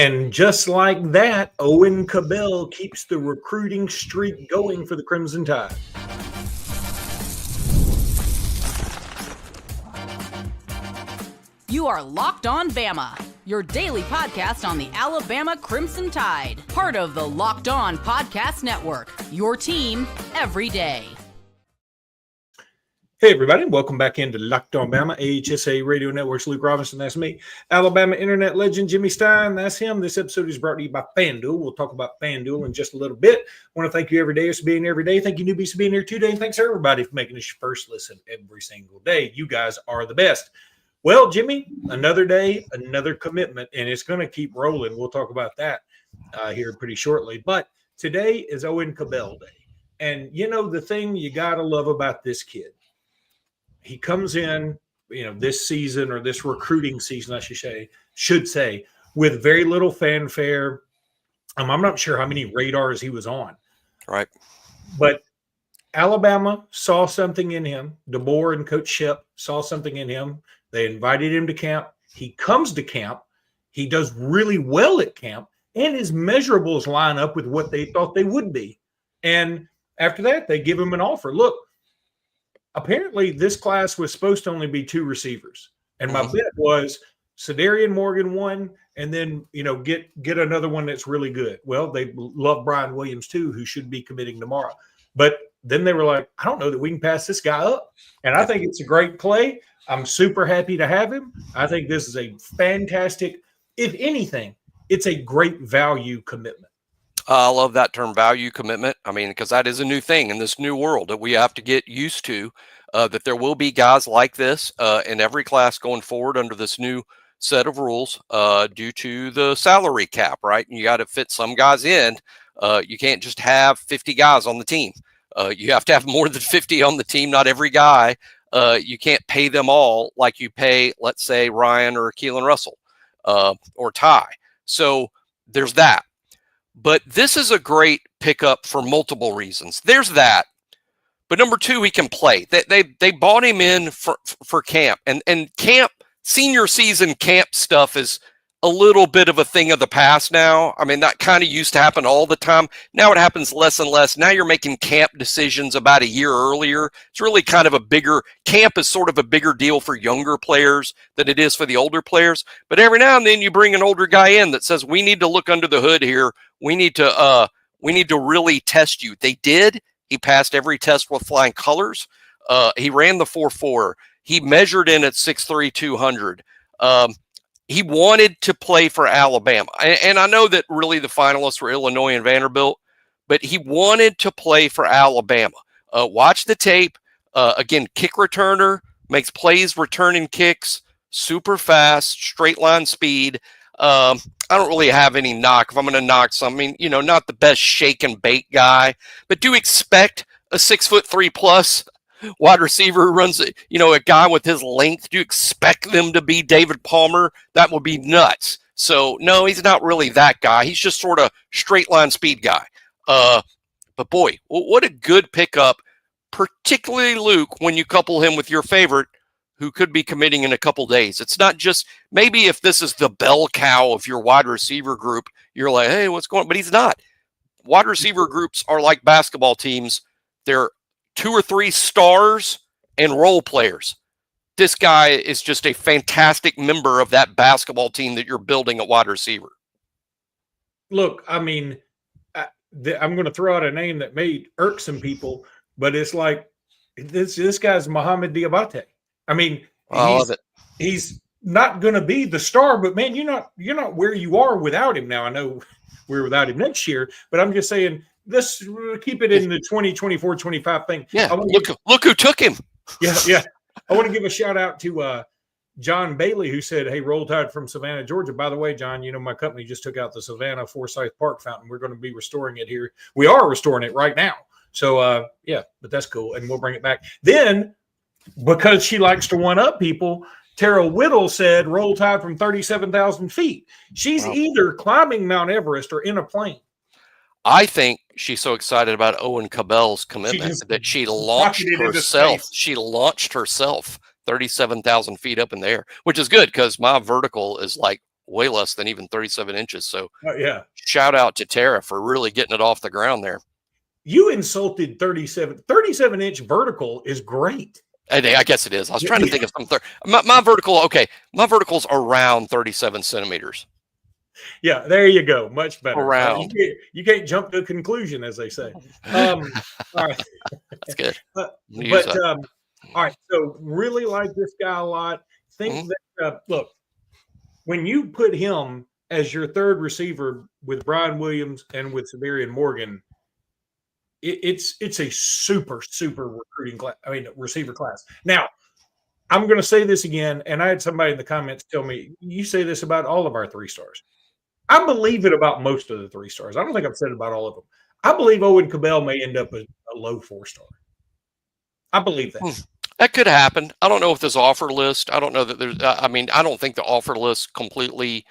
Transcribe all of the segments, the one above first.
And just like that, Owen Cabell keeps the recruiting streak going for the Crimson Tide. You are Locked On Bama, your daily podcast on the Alabama Crimson Tide, part of the Locked On Podcast Network, your team every day. Hey, everybody. Welcome back into Locked On Bama, AHSA Radio Network's Luke Robinson. That's me. Alabama internet legend Jimmy Stein. That's him. This episode is brought to you by FanDuel. We'll talk about FanDuel in just a little bit. I want to thank you every day for being here every day. Thank you, newbies, for being here today. And thanks, everybody, for making this your first listen every single day. You guys are the best. Well, Jimmy, another day, another commitment, and it's going to keep rolling. We'll talk about that here pretty shortly. But today is Owen Cabell Day. And, you know, the thing you got to love about this kid, he comes in, this season or this recruiting season, I should say, with very little fanfare. I'm not sure how many radars he was on. Right. But Alabama saw something in him. DeBoer and Coach Shep saw something in him. They invited him to camp. He comes to camp. He does really well at camp, and his measurables line up with what they thought they would be. And after that, they give him an offer. Look, apparently this class was supposed to only be 2 receivers. And my bet was Cedarian Morgan 1, and then, get another one that's really good. Well, they love Brian Williams too, who should be committing tomorrow. But then they were like, I don't know that we can pass this guy up. And I think it's a great play. I'm super happy to have him. I think this is a fantastic, if anything, it's a great value commitment. I love that term, value commitment. I mean, because that is a new thing in this new world that we have to get used to, that there will be guys like this in every class going forward under this new set of rules due to the salary cap, right? And you got to fit some guys in. You can't just have 50 guys on the team. You have to have more than 50 on the team. Not every guy. You can't pay them all like you pay, let's say, Ryan or Keelan Russell or Ty. So there's that. But this is a great pickup for multiple reasons. There's that. But number 2, he can play. They bought him in for camp. And camp, senior season camp stuff is a little bit of a thing of the past now. I mean, that kind of used to happen all the time. Now it happens less and less. Now you're making camp decisions about a year earlier. It's really kind of camp is sort of a bigger deal for younger players than it is for the older players. But every now and then you bring an older guy in that says, we need to look under the hood here. We need to really test you. They did. He passed every test with flying colors. He ran the 4.4. He measured in at 6'3", 200. He wanted to play for Alabama. And I know that really the finalists were Illinois and Vanderbilt, but he wanted to play for Alabama. Watch the tape. Again, kick returner, makes plays returning kicks, super fast, straight line speed. I don't really have any knock. If I'm going to knock something, not the best shake and bake guy, but do expect a 6'3+ wide receiver who runs, a guy with his length. Do you expect them to be David Palmer? That would be nuts. So no, he's not really that guy. He's just sort of straight line speed guy. But boy, what a good pickup, particularly Luke, when you couple him with your favorite, who could be committing in a couple days. It's not just, maybe if this is the bell cow of your wide receiver group, you're like, hey, what's going on? But he's not. Wide receiver groups are like basketball teams. They're 2 or 3 stars and role players. This guy is just a fantastic member of that basketball team that you're building at wide receiver. Look, I mean, I'm going to throw out a name that may irk some people, but it's like this guy's Mohamed Diabate. I mean, I love it. He's not going to be the star, but man, you're not where you are without him now. I know we're without him next year, but I'm just saying, let's keep it in the 2024-25 thing. Yeah, look who took him. Yeah. I want to give a shout out to John Bailey, who said, hey, Roll Tide from Savannah, Georgia. By the way, John, my company just took out the Savannah Forsyth Park fountain. We're going to be restoring it here. We are restoring it right now. So, but that's cool, and we'll bring it back. Then, because she likes to one-up people, Tara Whittle said, Roll Tide from 37,000 feet. She's either climbing Mount Everest or in a plane. I think she's so excited about Owen Cabell's commitment that she launched herself. She launched herself 37,000 feet up in the air, which is good because my vertical is like way less than even 37 inches. So Yeah. shout out to Tara for really getting it off the ground there. You insulted 37-inch vertical is great. I guess it is. I was trying to think of some. My vertical, okay. My vertical's around 37 centimeters. Yeah, there you go. Much better. Around. You can't jump to a conclusion, as they say. All right. That's good. All right. So really like this guy a lot. Think that, look, when you put him as your third receiver with Brian Williams and with Severian Morgan, it's a super recruiting class. I mean, receiver class. Now, I'm going to say this again, and I had somebody in the comments tell me, you say this about all of our 3-stars. I believe it about most of the 3-stars. I don't think I've said it about all of them. I believe Owen Cabell may end up a low 4-star. I believe that. That could happen. I don't know if this offer list, I don't know that there's, I don't think the offer list completely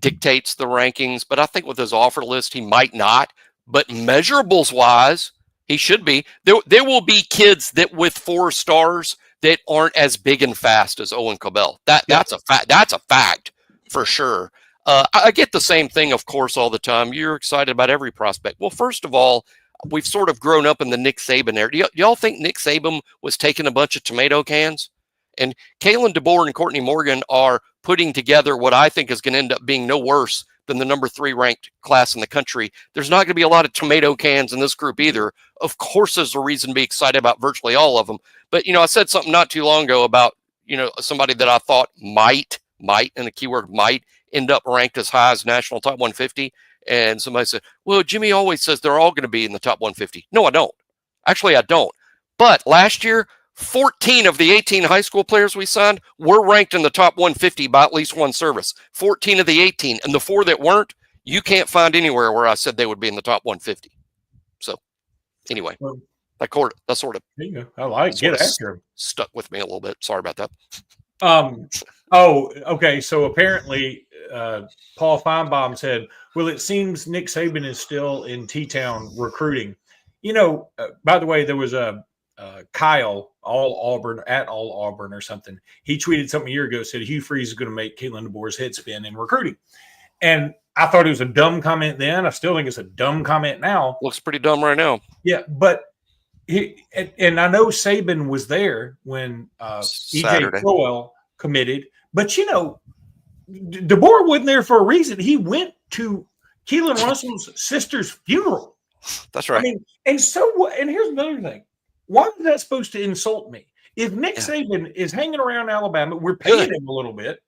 dictates the rankings, but I think with his offer list, he might not. But measurables wise, he should be. There will be kids that with 4 stars that aren't as big and fast as Owen Cabell. That's a fact. That's a fact for sure. I get the same thing, of course, all the time. You're excited about every prospect. Well, first of all, we've sort of grown up in the Nick Saban era. Do y'all think Nick Saban was taking a bunch of tomato cans? And Kalen DeBoer and Courtney Morgan are putting together what I think is going to end up being no worse than the number 3 ranked class in the country. There's not going to be a lot of tomato cans in this group either. Of course, there's a reason to be excited about virtually all of them. But, I said something not too long ago about, somebody that I thought might, and the keyword might, end up ranked as high as national top 150. And somebody said, well, Jimmy always says they're all going to be in the top 150. No, I don't. Actually, I don't. But last year, 14 of the 18 high school players we signed were ranked in the top 150 by at least one service. 14 of the 18. And the 4 that weren't, you can't find anywhere where I said they would be in the top 150. So anyway, that sort of. There you go. I like get after him. Stuck with me a little bit. Sorry about that. Oh, okay. So apparently, Paul Feinbaum said, well, it seems Nick Saban is still in T-Town recruiting. By the way, there was a Kyle, all Auburn or something. He tweeted something a year ago, said Hugh Freeze is going to make Kalen DeBoer's head spin in recruiting. And I thought it was a dumb comment then. I still think it's a dumb comment now. Looks pretty dumb right now. Yeah, but and I know Saban was there when E.J. Crowell committed. But, DeBoer wasn't there for a reason. He went to Keelan Russell's sister's funeral. That's right. I mean, and here's another thing. Why is that supposed to insult me? If Nick Saban is hanging around Alabama, we're paying him a lot bit,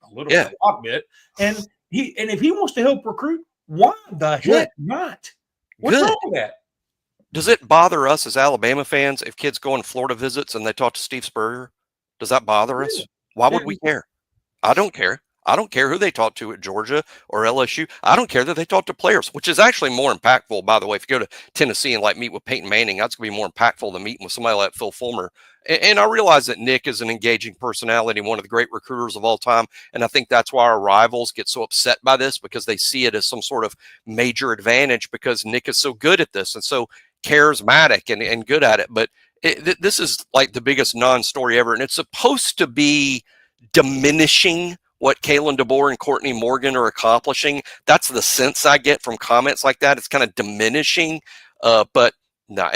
and if he wants to help recruit, why the heck not? What's wrong with that? Does it bother us as Alabama fans if kids go on Florida visits and they talk to Steve Spurrier? Does that bother us? Why would we care? I don't care. I don't care who they talk to at Georgia or LSU. I don't care that they talk to players, which is actually more impactful, by the way. If you go to Tennessee and meet with Peyton Manning, that's going to be more impactful than meeting with somebody like Phil Fulmer. And I realize that Nick is an engaging personality, one of the great recruiters of all time. And I think that's why our rivals get so upset by this, because they see it as some sort of major advantage because Nick is so good at this and so charismatic and good at it. But this is like the biggest non-story ever. And it's supposed to be diminishing what Kalen DeBoer and Courtney Morgan are accomplishing. That's the sense I get from comments like that. It's kind of diminishing, but no,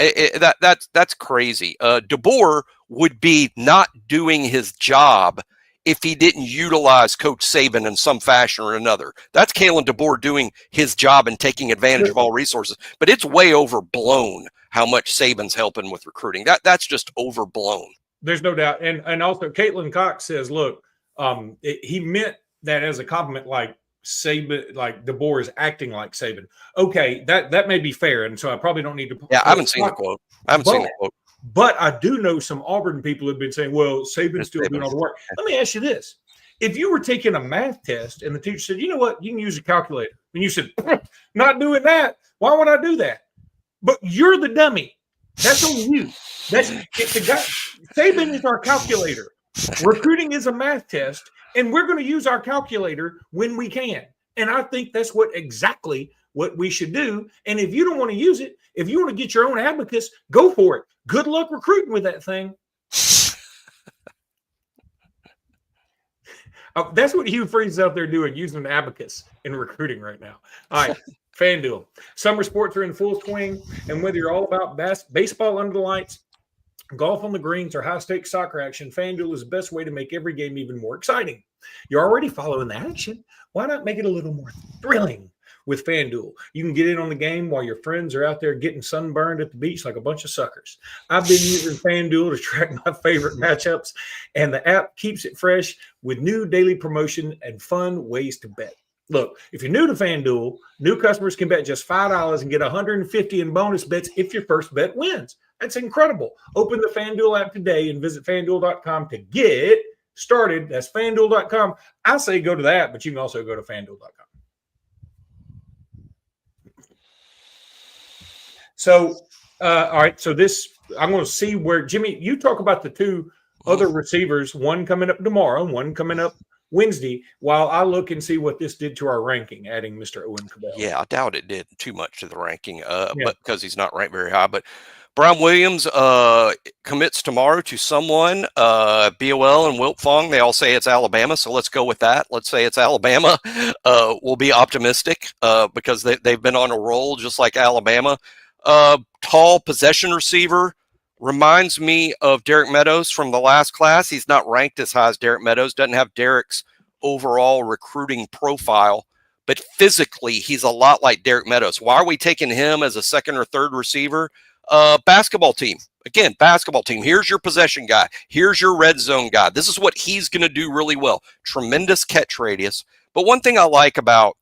that's crazy. DeBoer would be not doing his job if he didn't utilize Coach Saban in some fashion or another. That's Kalen DeBoer doing his job and taking advantage of all resources. But it's way overblown how much Saban's helping with recruiting. That's just overblown. There's no doubt. And also Caitlin Cox says, look, he meant that as a compliment, like Saban, like DeBoer is acting like Saban. Okay, that may be fair, and so I probably don't need to. Yeah, I haven't seen the quote. But I do know some Auburn people have been saying, well, Saban's still doing all the work. Let me ask you this. If you were taking a math test and the teacher said, you know what, you can use a calculator, and you said, not doing that, why would I do that? But you're the dummy. That's on you. It's the guy. Saban is our calculator. Recruiting is a math test, and we're going to use our calculator when we can. And I think that's exactly what we should do. And if you don't want to use it, if you want to get your own abacus, go for it. Good luck recruiting with that thing. That's what Hugh Freeze is out there doing, using an abacus in recruiting right now. All right, FanDuel. Summer sports are in full swing, and whether you're all about baseball under the lights, golf on the greens, or high-stakes soccer action, FanDuel is the best way to make every game even more exciting. You're already following the action. Why not make it a little more thrilling with FanDuel? You can get in on the game while your friends are out there getting sunburned at the beach like a bunch of suckers. I've been using FanDuel to track my favorite matchups, and the app keeps it fresh with new daily promotion and fun ways to bet. Look, if you're new to FanDuel, new customers can bet just $5 and get $150 in bonus bets if your first bet wins. That's incredible. Open the FanDuel app today and visit FanDuel.com to get started. That's FanDuel.com. I say go to the app, but you can also go to FanDuel.com. So, all right. So I'm going to see where, Jimmy, you talk about the two other receivers, one coming up tomorrow, one coming up Wednesday, while I look and see what this did to our ranking, adding Mr. Owen Cabell. Yeah, I doubt it did too much to the ranking, but because he's not ranked very high. But Brian Williams commits tomorrow to someone, BOL and Wilt Fong. They all say it's Alabama, so let's go with that. Let's say it's Alabama. We'll be optimistic because they've been on a roll just like Alabama. Tall possession receiver. Reminds me of Derek Meadows from the last class. He's not ranked as high as Derek Meadows, doesn't have Derek's overall recruiting profile, but physically he's a lot like Derek Meadows. Why are we taking him as a second or third receiver? Basketball team. Again, basketball team. Here's your possession guy. Here's your red zone guy. This is what he's going to do really well. Tremendous catch radius. But one thing I like about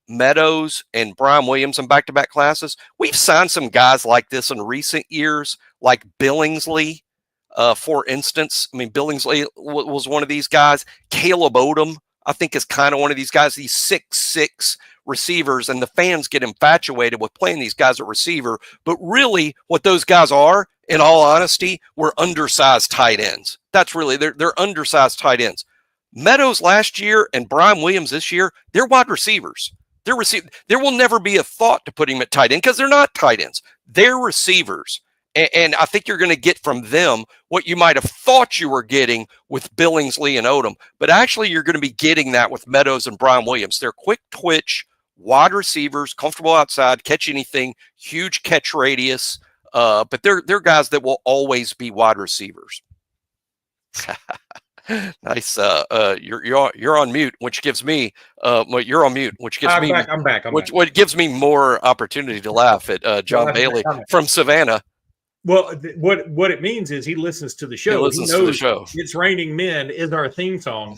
Meadows and Brian Williams in back-to-back classes, we've signed some guys like this in recent years, like Billingsley, for instance. I mean, Billingsley was one of these guys. Caleb Odom, I think, is kind of one of these guys, these 6'6" receivers, and the fans get infatuated with playing these guys at receiver. But really, what those guys are, in all honesty, were undersized tight ends. That's really, they're undersized tight ends. Meadows last year and Brian Williams this year, they're wide receivers. There will never be a thought to put him at tight end because they're not tight ends. They're receivers. And I think you're going to get from them what you might have thought you were getting with Billingsley and Odom. But actually, you're going to be getting that with Meadows and Brian Williams. They're quick twitch, wide receivers, comfortable outside, catch anything, huge catch radius. But they're guys that will always be wide receivers. Nice. You're on mute, which gives me you're on mute, which gives me I'm back. What gives me more opportunity to laugh at John Bailey from Savannah. Well, what it means is he listens to the show. He listens to the show. It's Raining Men is our theme song.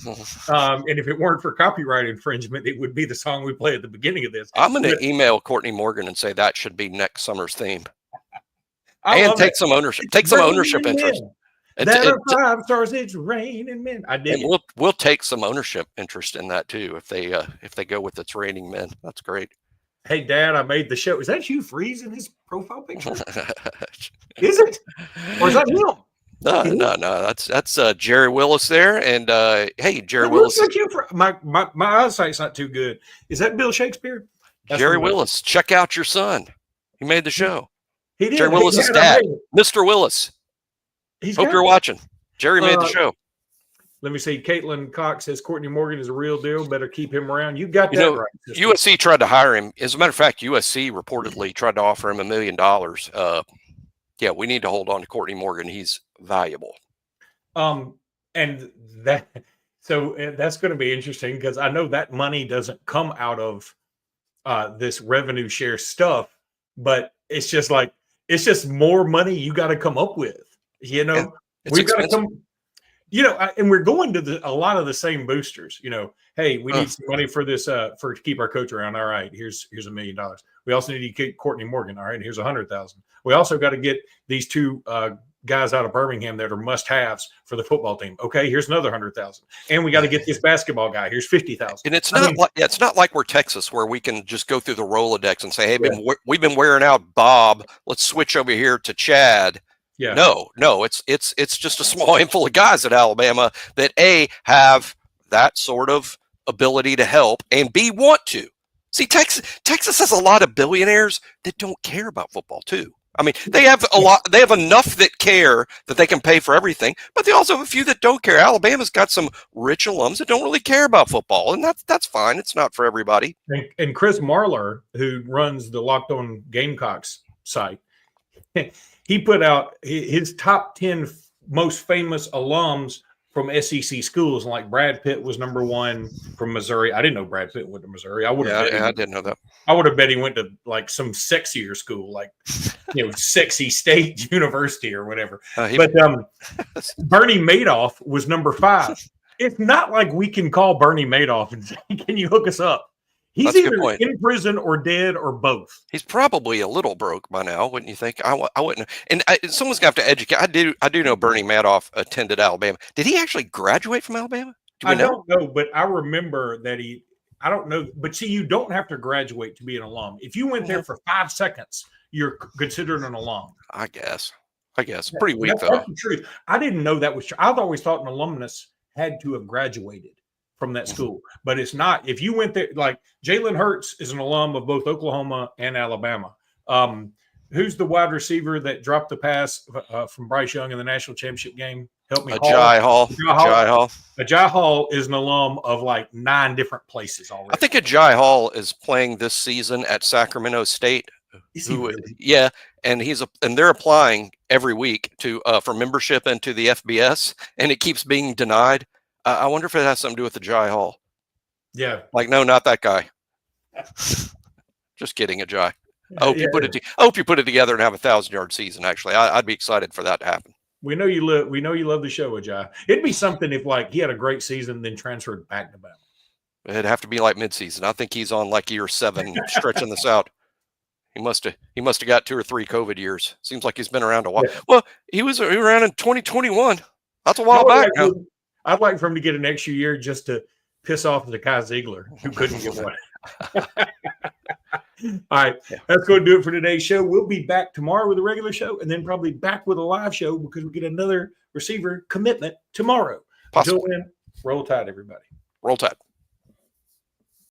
And if it weren't for copyright infringement, it would be the song we play at the beginning of this. I'm going to email Courtney Morgan and say that should be next summer's theme. And take some ownership. Take some ownership interest. That are 5 stars. It's Raining Men. I did. And we'll take some ownership interest in that too if they go with It's Raining Men. That's great. Hey, Dad, I made the show. Is that Hugh Freeze in his profile picture? Is it? Or is that him? No. That's Jerry Willis there. And hey, Jerry Willis. My eyesight's not too good. Is that Bill Shakespeare? That's Jerry Willis. Check out your son. He made the show. He did. Jerry Willis's dad, Mr. Willis. Hope you're watching. Jerry made the show. Let me see. Caitlin Cox says Courtney Morgan is a real deal. Better keep him around. You got that right. USC tried to hire him. As a matter of fact, USC reportedly tried to offer him $1 million. Yeah, we need to hold on to Courtney Morgan. He's valuable. And that's going to be interesting because I know that money doesn't come out of this revenue share stuff, but it's just more money you got to come up with. You know, we've got to come. You know, and we're going to a lot of the same boosters. You know, hey, we need some money for this to keep our coach around. All right, here's $1 million. We also need to get Courtney Morgan. All right, here's 100,000. We also got to get these two guys out of Birmingham that are must-haves for the football team. Okay, here's another 100,000, and we got to get this basketball guy. Here's 50,000. And it's not like we're Texas where we can just go through the Rolodex and say, hey, we've been wearing out Bob. Let's switch over here to Chad. Yeah. No, it's just a small handful of guys at Alabama that A, have that sort of ability to help, and B, want to. See, Texas has a lot of billionaires that don't care about football too. I mean, they have a lot. They have enough that care that they can pay for everything, but they also have a few that don't care. Alabama's got some rich alums that don't really care about football, and that's fine. It's not for everybody. And Chris Marlar, who runs the Locked On Gamecocks site, he put out his top 10 most famous alums from SEC schools. And like Brad Pitt was number 1 from Missouri. I didn't know Brad Pitt went to Missouri. I would have. Yeah, I didn't know that. I would have bet he went to like some sexier school, like Sexy State University or whatever. But Bernie Madoff was number 5. It's not like we can call Bernie Madoff and say, "Can you hook us up?" He's either in prison or dead or both. He's probably a little broke by now, wouldn't you think? I wouldn't. And someone's got to educate. I do know Bernie Madoff attended Alabama. Did he actually graduate from Alabama? I don't know, but I remember that I don't know. But see, you don't have to graduate to be an alum. If you went there for 5 seconds, you're considered an alum. I guess. Pretty weak, though. That's the truth. I didn't know that was true. I've always thought an alumnus had to have graduated from that school, but it's not. If you went there, like Jalen Hurts is an alum of both Oklahoma and Alabama. Who's the wide receiver that dropped the pass from Bryce Young in the national championship game? Help me. Agiye Hall. Agiye Hall is an alum of like 9 different places already. I think Agiye Hall is playing this season at Sacramento State. Is he really? Yeah, and they're applying every week for membership into the FBS, and it keeps being denied. I wonder if it has something to do with Agiye Hall. Yeah. Like, no, not that guy. Just kidding, Agiye. I hope you put it together and have a 1,000-yard season. Actually, I'd be excited for that to happen. We know you love the show, Agiye. It'd be something if like he had a great season, then transferred back to Bama. It'd have to be like midseason. I think he's on like year 7, stretching this out. He must have got 2 or 3 COVID years. Seems like he's been around a while. Yeah. Well, he was around in 2021. That's a while back now. I'd like for him to get an extra year just to piss off the Kai Ziegler, who couldn't get one. All right, that's going to do it for today's show. We'll be back tomorrow with a regular show, and then probably back with a live show because we get another receiver commitment tomorrow. Possibly. Until then, roll tide, everybody. Roll tide.